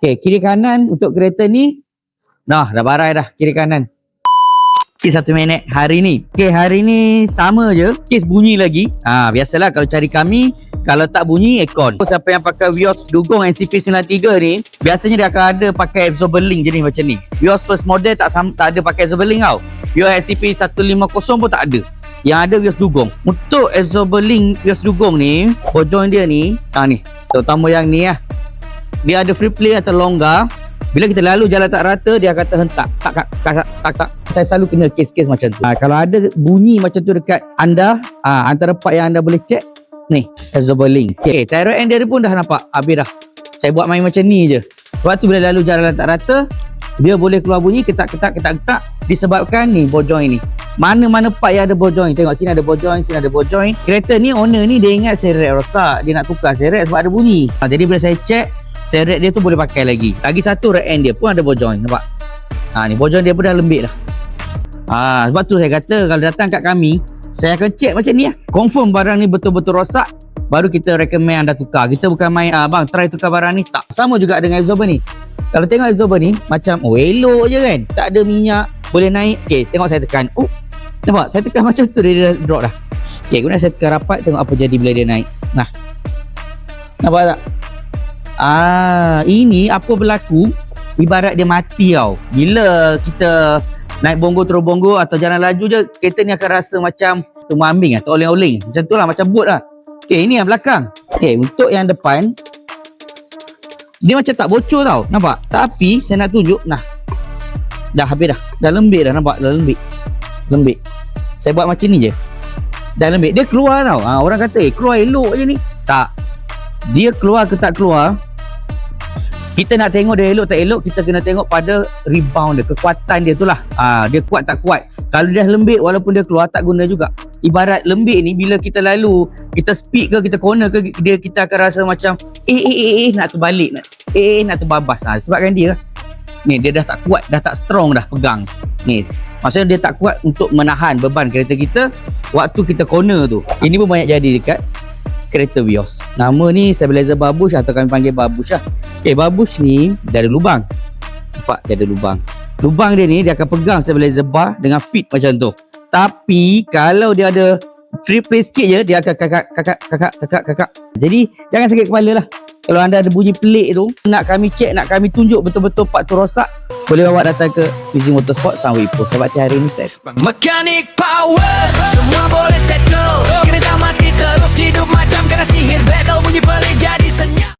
Okey, kiri kanan untuk kereta ni. Nah, dah barai dah kiri kanan. Okay, 1 minit hari ni. Okey, hari ni sama je. Kes bunyi lagi. Biasalah kalau cari kami, kalau tak bunyi aircon. Siapa yang pakai Vios Dugong NCP93 ni, biasanya dia akan ada pakai absorber link jenis macam ni. Vios first model tak ada pakai absorber link tau. Vios NCP150 pun tak ada. Yang ada Vios Dugong. Untuk absorber link Vios Dugong ni, ball joint dia ni, ni, terutama yang ni lah. Dia ada free play atau longgar. Bila kita lalu jalan tak rata, dia kata hentak. Tak. Saya selalu kena kes-kes macam tu. Kalau ada bunyi macam tu dekat anda, antara part yang anda boleh check, ni, absorber link. Okay, thyroid end dia pun dah nampak. Habis dah. Saya buat main macam ni je. Sebab tu bila lalu jalan tak rata, dia boleh keluar bunyi ketak-ketak disebabkan ni ball joint ni. Mana-mana part yang ada ball joint. Tengok sini ada ball joint, sini ada ball joint. Kereta ni owner ni dia ingat seret rosak. Dia nak tukar seret sebab ada bunyi. Jadi bila saya check, seret dia tu boleh pakai lagi. Lagi satu rear end dia pun ada ball joint. Nampak? Ni ball joint dia pun dah lembik dah. Sebab tu saya kata kalau datang kat kami, saya akan check macam ni lah. Confirm barang ni betul-betul rosak, baru kita recommend anda tukar. Kita bukan main, bang try tukar barang ni. Tak. Sama juga dengan absorber ni. Kalau tengok absorber ni, macam elok je kan. Tak ada minyak, boleh naik. Okay, tengok saya tekan. Nampak? Saya tekan macam tu, dia dah drop dah. Okay, kemudian saya tekan rapat, tengok apa jadi bila dia naik. Nah. Nampak tak? Ini apa berlaku ibarat dia mati tau. Bila kita naik bongo turun bongo atau jalan laju je, kereta ni akan rasa macam tumbuh ambing atau oleng-oleng. Macam tu lah, macam boat lah. Okay, ini yang belakang. Okay, untuk yang depan, dia macam tak bocor tau. Nampak? Tapi saya nak tunjuk. Nah, dah habis dah. Dah lembik dah, nampak? Dah lembik. Lembik. Saya buat macam ni je. Dah lembik. Dia keluar tau. Orang kata, keluar elok je ni. Tak. Dia keluar ke tak keluar, kita nak tengok dia elok tak elok, kita kena tengok pada rebound dia, kekuatan dia tu lah. Dia kuat tak kuat. Kalau dia lembik walaupun dia keluar, tak guna juga. Ibarat lembik ni, bila kita lalu, kita speed ke, kita corner ke, kita akan rasa macam nak terbalik, nak terbabas. Sebabkan dia ni, dia dah tak kuat, dah tak strong dah pegang ni. Maksudnya dia tak kuat untuk menahan beban kereta kita waktu kita corner tu. Ini pun banyak jadi dekat kereta Vios. Nama ni stabilizer babush atau kami panggil babush lah. Okay, babush ni dia ada lubang. Nampak? Dia ada lubang. Lubang dia ni dia akan pegang stabilizer bar dengan fit macam tu. Tapi kalau dia ada free play sikit je, dia akan kakak. Jadi jangan sakit kepala lah. Kalau anda ada bunyi pelik tu, nak kami check, nak kami tunjuk betul-betul part tu rosak, boleh bawa datang ke Fizi Motorsport Sunway Post. Sebab hari ni set Mechanic power, semua boleh settle. Kena tak mati terus hidup macam kena sihir battle. Bunyi pelik jadi senyap.